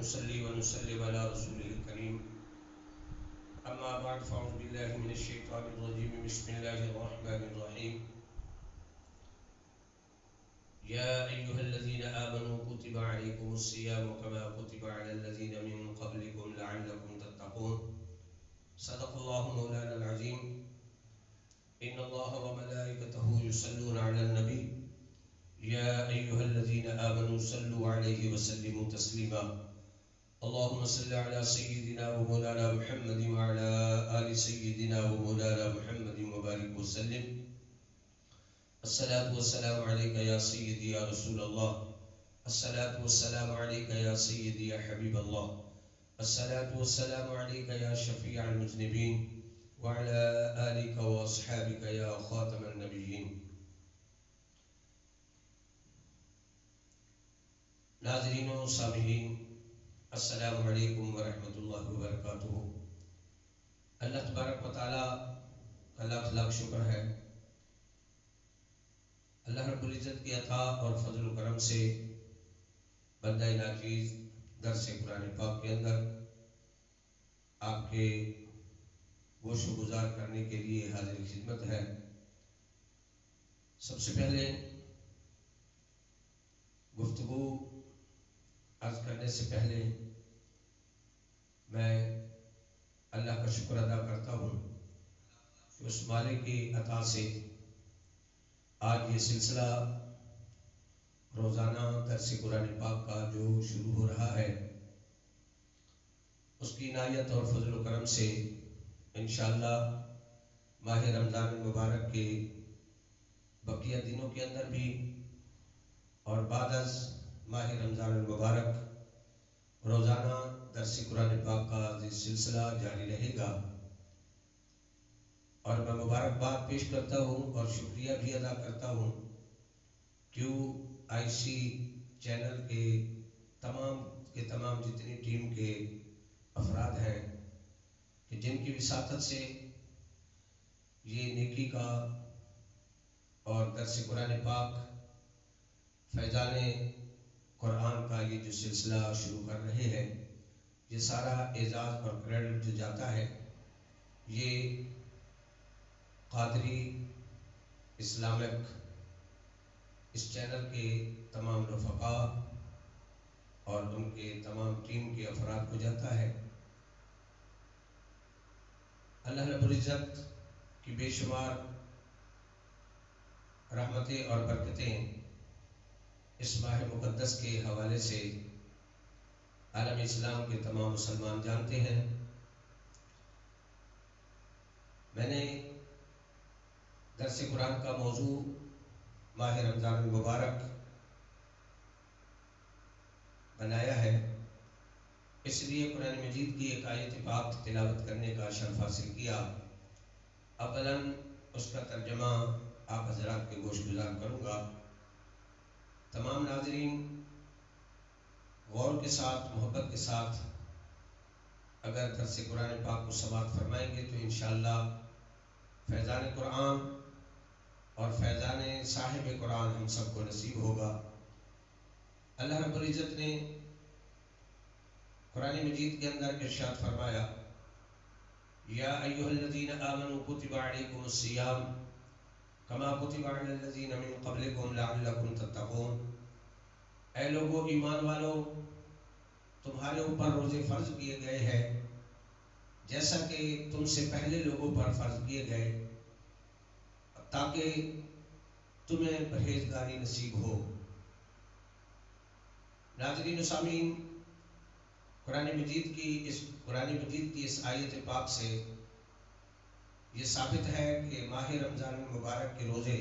ونصلي ونسلم على رسوله الكريم أما بعد فأعوذ بالله من الشيطان الرجيم بسم الله الرحمن الرحيم يا أيها الذين آمنوا كتب عليكم الصيام كما كتب على الذين من قبلكم لعلكم تتقون صدق الله مولانا العظيم إن الله وملائكته يصلون على النبي يا أيها الذين آمنوا صلوا عليه وسلموا تسليما اللهم صل على سيدنا ومولانا محمد وعلى آل سيدنا ومولانا محمد وبارك وسلم الصلاة والسلام عليك يا سيدي يا رسول الله الصلاة والسلام عليك يا سيدي يا حبيب الله الصلاة والسلام عليك يا شفيع المذنبين وعلى آلك وأصحابك يا خاتم النبيين. ناظرین و سامعین السلام علیکم ورحمۃ اللہ وبرکاتہ. اللہ تبارک و تعالیٰ کا لاکھ لاکھ شکر ہے. اللہ رب العزت کی عطا اور فضل و کرم سے بندہ ناچیز درس قرآن پاک کے اندر آپ کے گوش و گزار کرنے کے لیے حاضر خدمت ہے. سب سے پہلے گفتگو عرض کرنے سے پہلے میں اللہ کا شکر ادا کرتا ہوں کہ اس مالک کی عطا سے آج یہ سلسلہ روزانہ درس قرآن پاک کا جو شروع ہو رہا ہے اس کی عنایت اور فضل و کرم سے انشاءاللہ ماہ رمضان المبارک کے بقیہ دنوں کے اندر بھی اور بعد از ماہ رمضان المبارک روزانہ درس قرآن پاک کا یہ سلسلہ جاری رہے گا. اور میں مبارکباد پیش کرتا ہوں اور شکریہ بھی ادا کرتا ہوں QIC چینل کے تمام جتنی ٹیم کے افراد ہیں کہ جن کی وساطت سے یہ نیکی کا اور درس قرآن پاک فیضان قرآن کا یہ جو سلسلہ شروع کر رہے ہیں یہ سارا اعزاز اور کریڈٹ جو جاتا ہے یہ قادری اسلامک اس چینل کے تمام رفقا اور ان کے تمام ٹیم کے افراد کو جاتا ہے. اللہ رب العزت کی بے شمار رحمتیں اور برکتیں اس ماہ مقدس کے حوالے سے عالم اسلام کے تمام مسلمان جانتے ہیں. میں نے درس قرآن کا موضوع ماہ رمضان المبارک بنایا ہے اس لیے قرآن مجید کی ایک آیت پاک تلاوت کرنے کا شرف حاصل کیا. اولاً اس کا ترجمہ آپ حضرات کے گوش گزار کروں گا. تمام ناظرین غور کے ساتھ محبت کے ساتھ اگر درس قرآن پاک کو سماعت فرمائیں گے تو انشاءاللہ فیضان قرآن اور فیضان صاحب قرآن ہم سب کو نصیب ہوگا. اللہ رب العزت نے قرآن مجید کے اندر ارشاد فرمایا یا ایھا الذین آمنوا کتب علیکم الصیام کما کتب علی الذین من قبلکم لعلکم تتقون. اے لوگو ایمان والو تمہارے اوپر روزے فرض کیے گئے ہیں جیسا کہ تم سے پہلے لوگوں پر فرض کیے گئے تاکہ تمہیں پرہیزگاری نصیب ہو. ناظرین و سامعین قرآن مجید کی اس آیت پاک سے یہ ثابت ہے کہ ماہ رمضان المبارک کے روزے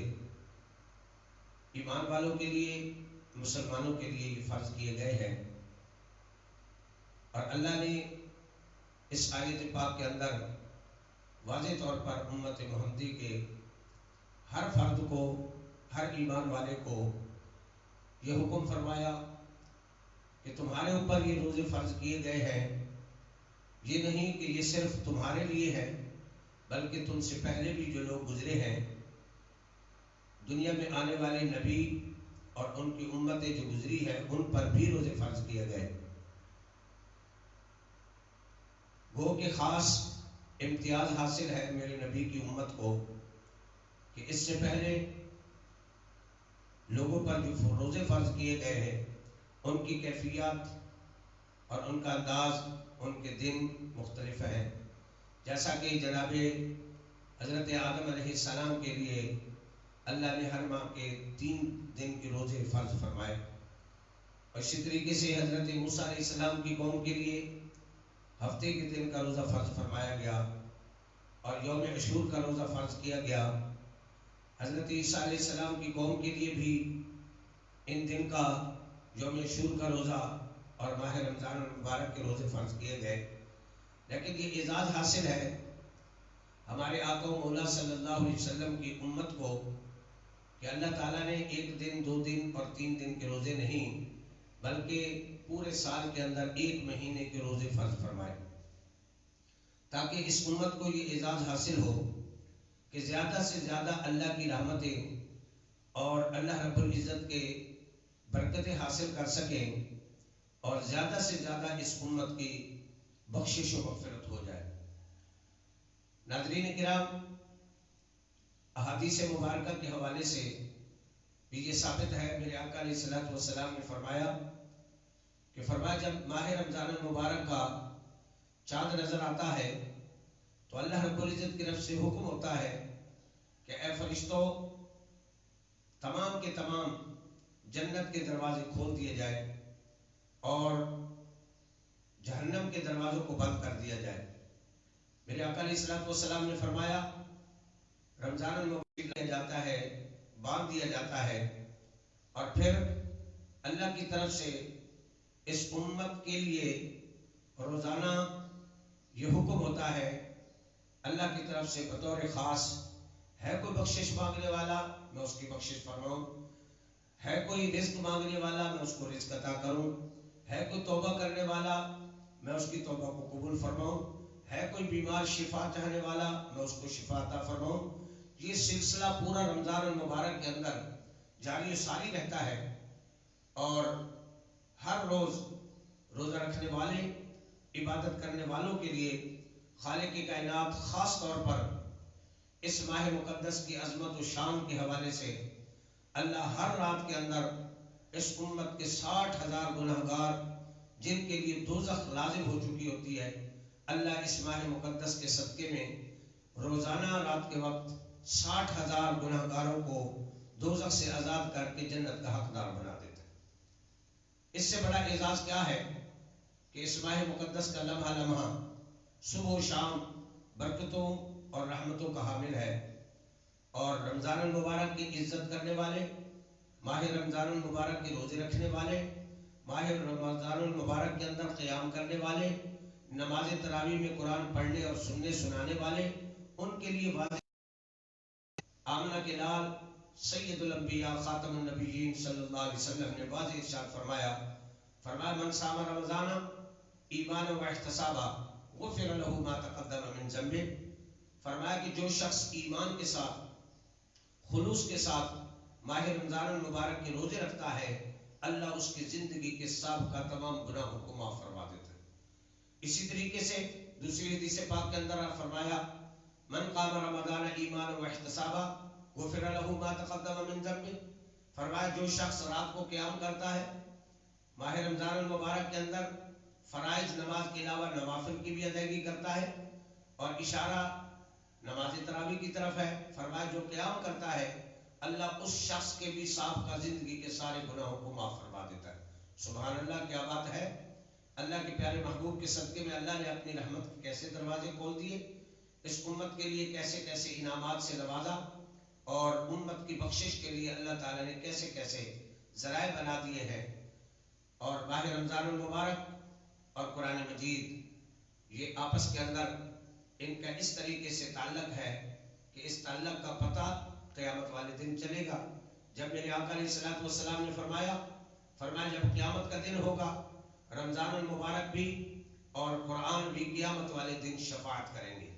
ایمان والوں کے لیے مسلمانوں کے لیے یہ فرض کیے گئے ہیں. اور اللہ نے اس آیت پاک کے اندر واضح طور پر امت محمدی کے ہر فرد کو ہر ایمان والے کو یہ حکم فرمایا کہ تمہارے اوپر یہ روزے فرض کیے گئے ہیں. یہ نہیں کہ یہ صرف تمہارے لیے ہے بلکہ تم سے پہلے بھی جو لوگ گزرے ہیں دنیا میں آنے والے نبی اور ان کی امتیں جو گزری ہے ان پر بھی روزے فرض کیے گئے. گو کہ خاص امتیاز حاصل ہے میرے نبی کی امت کو کہ اس سے پہلے لوگوں پر جو روزے فرض کیے گئے ہیں ان کی کیفیات اور ان کا انداز، ان کے دن مختلف ہیں. جیسا کہ جناب حضرت آدم علیہ السلام کے لیے اللہ نے ہر ماہ کے 3 دن کے روزے فرض فرمائے، اور اسی طریقے سے حضرت موسیٰ علیہ السلام کی قوم کے لیے ہفتے کے دن کا روزہ فرض فرمایا گیا اور یوم عاشور کا روزہ فرض کیا گیا. حضرت عیسیٰ علیہ السلام کی قوم کے لیے بھی ان دن کا یوم عاشور کا روزہ اور ماہ رمضان المبارک کے روزے فرض کیے گئے. لیکن یہ اعزاز حاصل ہے ہمارے آقا و مولا صلی اللہ علیہ وسلم کی امت کو کہ اللہ تعالیٰ نے 1 دن 2 دن اور 3 دن کے روزے نہیں بلکہ پورے سال کے اندر 1 مہینے کے روزے فرض فرمائے، تاکہ اس امت کو یہ اعزاز حاصل ہو کہ زیادہ سے زیادہ اللہ کی رحمتیں اور اللہ رب العزت کے برکتیں حاصل کر سکیں اور زیادہ سے زیادہ اس امت کی بخشش و مغفرت ہو جائے. ناظرین کرام، احادیث مبارکہ کے حوالے سے بھی یہ ثابت ہے، میرے آقا علیہ الصلوۃ والسلام نے فرمایا جب ماہ رمضان المبارک کا چاند نظر آتا ہے تو اللہ رب العزت کی طرف سے حکم ہوتا ہے کہ اے فرشتوں، تمام کے تمام جنت کے دروازے کھول دیے جائے اور جہنم کے دروازوں کو بند کر دیا جائے. میرے آقا علیہ الصلوۃ والسلام نے فرمایا رمضان المبارک لیا جاتا ہے، باندھ دیا جاتا ہے، اور پھر اللہ کی طرف سے اس امت کے لیے روزانہ یہ حکم ہوتا ہے، اللہ کی طرف سے بطور خاص ہے کوئی بخشش مانگنے والا میں اس کی بخشش فرماؤں، ہے کوئی رزق مانگنے والا میں اس کو رزق عطا کروں، ہے کوئی توبہ کرنے والا میں اس کی توبہ کو قبول فرماؤں، ہے کوئی بیمار شفا چاہنے والا میں اس کو شفا عطا فرماؤں. یہ سلسلہ پورا رمضان المبارک کے اندر جاری و ساری رہتا ہے، اور ہر روز روزہ رکھنے والے، عبادت کرنے والوں کے لیے خالق کائنات خاص طور پر اس ماہ مقدس کی عظمت و شان کے حوالے سے اللہ ہر رات کے اندر اس امت کے 60,000 گناہگار جن کے لیے دوزخ لازم ہو چکی ہوتی ہے، اللہ اس ماہ مقدس کے صدقے میں روزانہ رات کے وقت 60,000 گناہگاروں کو دوزخ سے آزاد کر کے جنت کا حقدار بنا دیتا ہے. اس سے بڑا اعزاز کیا ہے کہ اس ماہ مقدس کا لمحہ لمحہ صبح و شام برکتوں اور رحمتوں کا حامل ہے، اور رمضان المبارک کی عزت کرنے والے، ماہ رمضان المبارک کے روزے رکھنے والے، ماہ رمضان المبارک کے اندر قیام کرنے والے، نماز تراویح میں قرآن پڑھنے اور سننے سنانے والے، ان کے لیے واضح آمنہ کے لال سید الانبیاء خاتم النبیین صلی اللہ علیہ وسلم نے واضح ارشاد فرمایا من صام رمضان ایمانا و احتسابا غفر له ما تقدم من ذنبه. فرمایا کہ جو شخص ایمان کے ساتھ، خلوص کے ساتھ ماہ رمضان المبارک کے روزے رکھتا ہے، اللہ اس کی زندگی کے سابقہ تمام گناہوں کو معاف فرما دیتا ہے. اسی طریقے سے دوسری حدیث پاک کے اندر فرمایا من قام رمضان ایمانا و احتسابا غفر له ما تقدم من ذنبه. فرمایا جو شخص رات کو قیام کرتا ہے، ماہ رمضان المبارک کے اندر فرائض نماز کے علاوہ نوافل کی بھی ادائیگی کرتا ہے، اور اشارہ نماز تراویح کی طرف ہے، فرمایا جو قیام کرتا ہے اللہ اس شخص کے بھی سابقہ زندگی کے سارے گناہوں کو معاف فرما دیتا ہے. سبحان اللہ، کیا بات ہے! اللہ کے پیارے محبوب کے صدقے میں اللہ نے اپنی رحمت کے کیسے دروازے کھول دیے، اس امت کے لیے کیسے کیسے انعامات سے نوازا، اور امت کی بخشش کے لیے اللہ تعالیٰ نے کیسے کیسے ذرائع بنا دیے ہیں. اور ماہ رمضان المبارک اور قرآن مجید یہ آپس کے اندر ان کا اس طریقے سے تعلق ہے کہ اس تعلق کا پتہ قیامت والے دن چلے گا، جب میرے آقا علیہ الصلوۃ والسلام نے فرمایا جب قیامت کا دن ہوگا رمضان المبارک بھی اور قرآن بھی قیامت والے دن شفاعت کریں گے.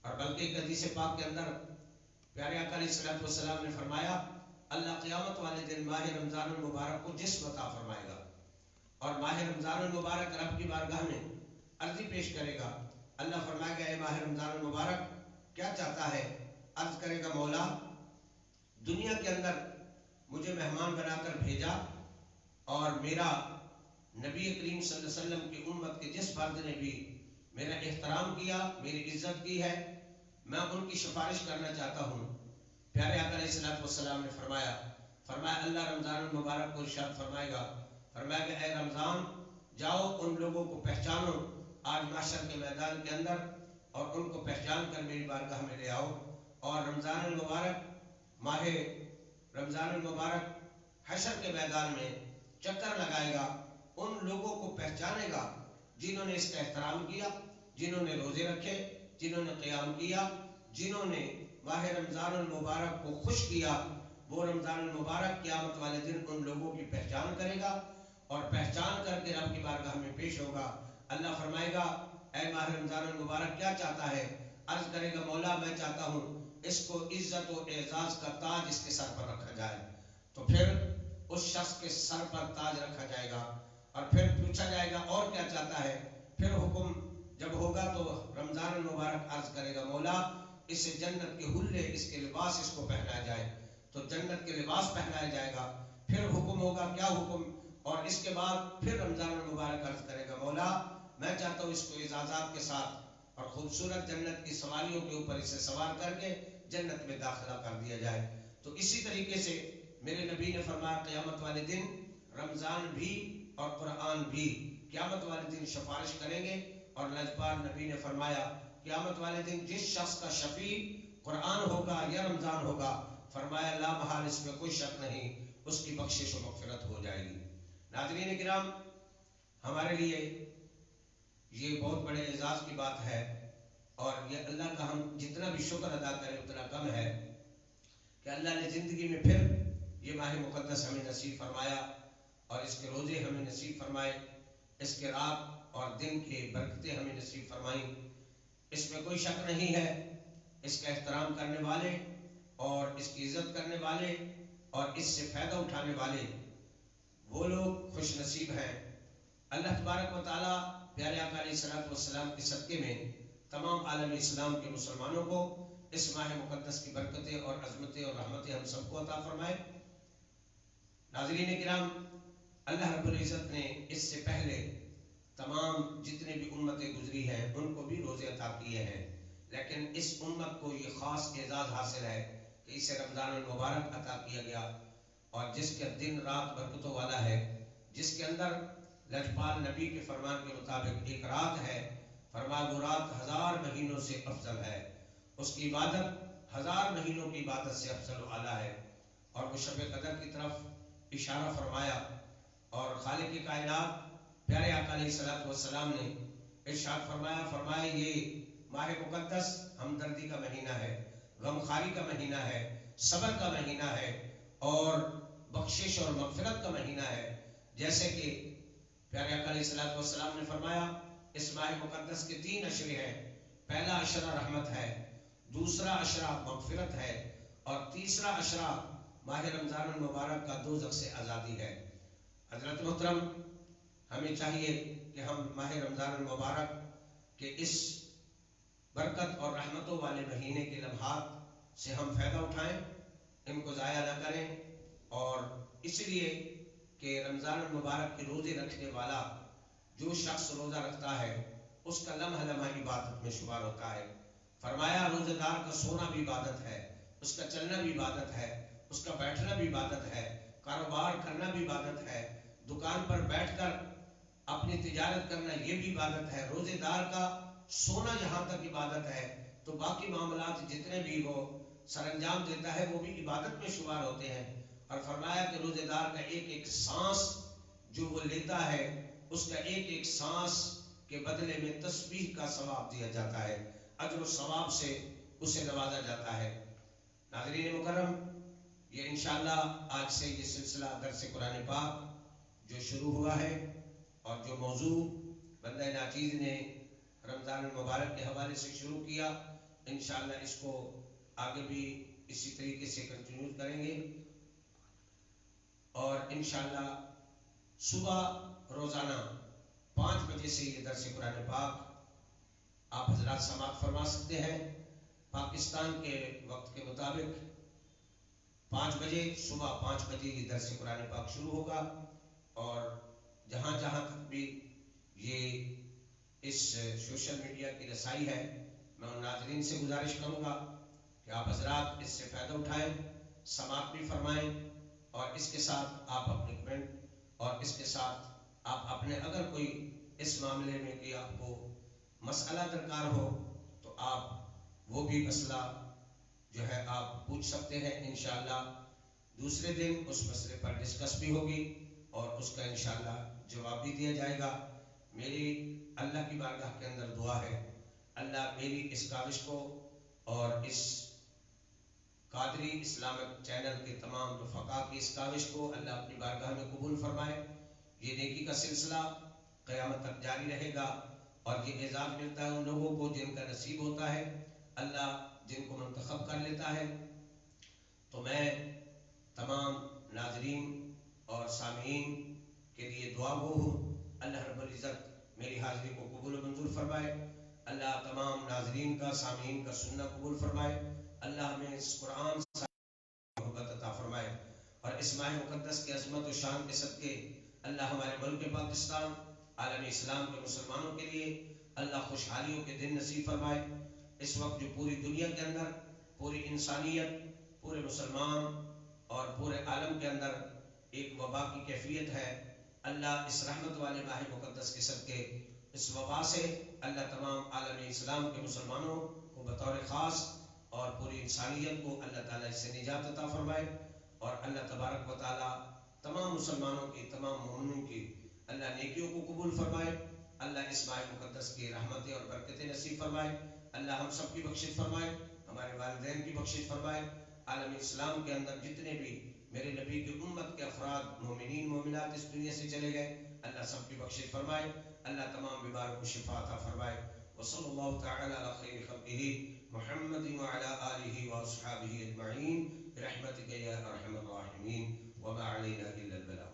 اور بلکہ ایک حدیث پاک کے اندر پیارے آقا علیہ الصلوۃ والسلام نے فرمایا اللہ قیامت والے دن ماہ رمضان المبارک کو جسم عطا فرمائے گا، اور ماہ رمضان المبارک رب کی بارگاہ میں عرضی پیش کرے گا اللہ فرمائے گا اے ماہ رمضان المبارک کیا چاہتا ہے؟ عرض کرے گا مولا دنیا کے اندر مجھے مہمان بنا کر بھیجا اور میرا نبی کریم صلی اللہ علیہ وسلم کی امت کے جس فرد نے بھی میرا احترام کیا، میری عزت کی ہے، میں ان کی سفارش کرنا چاہتا ہوں۔ پیارے آقا علیہ الصلوۃ والسلام نے فرمایا اللہ رمضان المبارک کو ارشاد فرمائے گا، فرمایا کہ اے رمضان جاؤ ان لوگوں کو پہچانو آج محشر کے میدان کے اندر، اور ان کو پہچان کر میری بارگاہ میں لے آؤ۔ اور رمضان المبارک ماہ رمضان المبارک حشر کے میدان میں چکر لگائے گا، ان لوگوں کو پہچانے گا جنہوں نے اس کا احترام کیا، جنہوں نے روزے رکھے، جنہوں نے قیام کیا، جنہوں نے ماہ رمضان المبارک کو خوش کیا۔ وہ رمضان المبارک قیامت والے دن ان لوگوں کی پہچان کرے گا اور پہچان کر کے رب کی بارگاہ میں پیش ہوگا۔ اللہ فرمائے گا اے ماہ رمضان المبارک کیا چاہتا ہے؟ عرض کرے گا مولا میں چاہتا ہوں اس کو عزت و اعزاز کا تاج اس کے سر پر رکھا جائے۔ تو پھر اس شخص کے سر پر تاج رکھا جائے گا اور پھر پوچھا جائے گا اور کیا چاہتا ہے؟ پھر حکم جب ہوگا تو رمضان المبارک عرض کرے گا مولا اسے جنت کے حلے، اس کے لباس اس کو پہنایا جائے، تو جنت کے لباس پہنایا جائے گا۔ پھر حکم ہوگا کیا حکم؟ اور اس کے بعد پھر رمضان المبارک عرض کرے گا مولا میں چاہتا ہوں اس کو اعزازات کے ساتھ اور خوبصورت جنت کی سواریوں کے اوپر اسے سوار کر کے جنت میں داخلہ کر دیا جائے۔ تو اسی طریقے سے میرے نبی نے فرمایا قیامت والے دن رمضان بھی اور قرآن بھی قیامت والے دن سفارش کریں گے، اور لجپال نبی نے فرمایا قیامت والے دن جس شخص کا شفیع قرآن ہوگا یا رمضان ہوگا، فرمایا لا محال اس میں کوئی شک نہیں اس کی بخشش و مغفرت ہو جائے گی۔ ناظرین کرام ہمارے لیے یہ بہت بڑے اعزاز کی بات ہے، اور یہ اللہ کا ہم جتنا بھی شکر ادا کریں اتنا کم ہے کہ اللہ نے زندگی میں پھر یہ ماہ مقدس ہمیں نصیب فرمایا اور اس کے روزے ہمیں نصیب فرمائے، اس کے رات اور دن کے برکتیں ہمیں نصیب فرمائیں۔ اس میں کوئی شک نہیں ہے اس کا احترام کرنے والے اور اس کی عزت کرنے والے اور اس سے فائدہ اٹھانے والے وہ لوگ خوش نصیب ہیں۔ اللہ تبارک و تعالیٰ پیارے آقا علیہ الصلوۃ والسلام کے صدقے میں تمام عالم اسلام کے مسلمانوں کو اس ماہ مقدس کی برکتیں اور عظمتیں اور رحمتیں ہم سب کو عطا فرمائے۔ ناظرین کرام اللہ رب العزت نے اس سے پہلے تمام جتنے بھی امتیں گزری ہیں ان کو بھی روزے عطا کیے ہیں، لیکن اس امت کو یہ خاص اعزاز حاصل ہے کہ اسے رمضان المبارک عطا کیا گیا، اور جس کے دن رات برکتوں والا ہے، جس کے اندر لجپال نبی کے فرمان کے مطابق ایک رات ہے، فرمایا وہ رات 1000 مہینوں سے افضل ہے، اس کی عبادت 1000 مہینوں کی عبادت سے افضل و اعلیٰ ہے، اور وہ شب قدر کی طرف اشارہ فرمایا، اور خالق کائنات پیارے آقا علیہ الصلوۃ والسلام نے ارشاد فرمایا یہ ماہ مقدس ہمدردی کا مہینہ ہے، غمخواری کا مہینہ ہے، صبر کا مہینہ ہے اور بخشش اور مغفرت کا مہینہ ہے۔ جیسے کہ پیارے آقا علیہ الصلوۃ والسلام نے فرمایا اس ماہ مقدس کے 3 عشرے ہیں، پہلا عشرہ رحمت ہے، دوسرا عشرہ مغفرت ہے، اور تیسرا عشرہ ماہ رمضان المبارک کا دوزخ سے آزادی ہے۔ حضرت محترم ہمیں چاہیے کہ ہم ماہ رمضان المبارک کے اس برکت اور رحمتوں والے مہینے کے لمحات سے ہم فائدہ اٹھائیں، ان کو ضائع نہ کریں، اور اس لیے کہ رمضان المبارک کے روزے رکھنے والا جو شخص روزہ رکھتا ہے اس کا لمحہ لمحہ عبادت میں شمار ہوتا ہے۔ فرمایا روزہ دار کا سونا بھی عبادت ہے، اس کا چلنا بھی عبادت ہے، اس کا بیٹھنا بھی عبادت ہے، کاروبار کرنا بھی عبادت ہے، دکان پر بیٹھ کر اپنی تجارت کرنا یہ بھی عبادت ہے۔ روزے دار کا سونا جہاں تک عبادت ہے تو باقی معاملات جتنے بھی وہ سر انجام دیتا ہے وہ بھی عبادت میں شمار ہوتے ہیں۔ اور فرمایا کہ روزے دار کا ایک ایک سانس جو وہ لیتا ہے اس کا ایک ایک سانس کے بدلے میں تسبیح کا ثواب دیا جاتا ہے، اجر و ثواب سے اسے نوازا جاتا ہے۔ ناظرین مکرم یہ انشاءاللہ آج سے یہ سلسلہ درس قرآن پاک جو شروع ہوا ہے اور جو موضوع بندہ ناچیز نے رمضان المبارک کے حوالے سے شروع کیا، انشاءاللہ اس کو آگے بھی اسی طریقے سے کنٹینیو کریں گے، اور انشاءاللہ صبح روزانہ 5 بجے سے یہ درس قرآن پاک آپ حضرات سماعت فرما سکتے ہیں۔ پاکستان کے وقت کے مطابق 5 بجے، صبح 5 بجے یہ درس قرآن پاک شروع ہوگا، اور جہاں جہاں تک بھی یہ اس سوشل میڈیا کی رسائی ہے، میں ان ناظرین سے گزارش کروں گا کہ آپ حضرات اس سے فائدہ اٹھائیں، سماعت بھی فرمائیں، اور اس کے ساتھ آپ اپنے کمنٹ، اور اس کے ساتھ آپ اپنے اگر کوئی اس معاملے میں کہ آپ کو مسئلہ درکار ہو تو آپ وہ بھی مسئلہ جو ہے آپ پوچھ سکتے ہیں۔ انشاءاللہ دوسرے دن اس مسئلے پر ڈسکس بھی ہوگی اور اس کا انشاءاللہ جواب بھی دیا جائے گا۔ میری اللہ کی بارگاہ کے اندر دعا ہے، اللہ میری اس کاوش کو اور اس قادری اسلامک چینل کے تمام رفقا کی اس کاوش کو اللہ اپنی بارگاہ میں قبول فرمائے۔ یہ نیکی کا سلسلہ قیامت تک جاری رہے گا، اور یہ اعزاز ملتا ہے ان لوگوں کو جن کا نصیب ہوتا ہے، اللہ جن کو منتخب کر لیتا ہے۔ تو میں تمام ناظرین اور سامعین کے لیے دعا گو ہوں، اللہ رب العزت میری حاضری کو قبول و منظور فرمائے، اللہ تمام ناظرین کا، سامعین کا سننا قبول فرمائے، اللہ ہمیں اس قرآن سے محبت عطا فرمائے، اور اس ماہ مقدس کی عظمت و شان کے صدقے اللہ ہمارے ملک پاکستان، عالم اسلام کے مسلمانوں کے لیے اللہ خوشحالیوں کے دن نصیب فرمائے۔ اس وقت جو پوری دنیا کے اندر پوری انسانیت، پورے مسلمان اور پورے عالم کے اندر ایک وبا کی کیفیت ہے، اللہ اس رحمت والے ماہ مقدس کے صدقے اس وبا سے اللہ تمام عالم اسلام کے مسلمانوں کو بطور خاص اور پوری انسانیت کو اللہ تعالیٰ اس سے نجات عطا فرمائے، اور اللہ تبارک و تعالیٰ تمام مسلمانوں کی، تمام مومنوں کی اللہ نیکیوں کو قبول فرمائے، اللہ اس ماہ مقدس کی رحمتیں اور برکتیں نصیب فرمائے، اللہ ہم سب کی بخشش فرمائے، ہمارے والدین کی بخشش فرمائے، عالم اسلام کے اندر جتنے بھی میرے نبی کی امت کے افراد، مومنین مومنات اس دنیا سے چلے گئے، اللہ سب کی بخشش فرمائے، اللہ تمام بیماروں کو شفا عطا فرمائے۔ وصلی اللہ تعالی علی خیر خلقہ محمد وعلی آلہ واصحابہ اجمعین برحمتک یا ارحم الراحمین، وما علینا الا البلاغ۔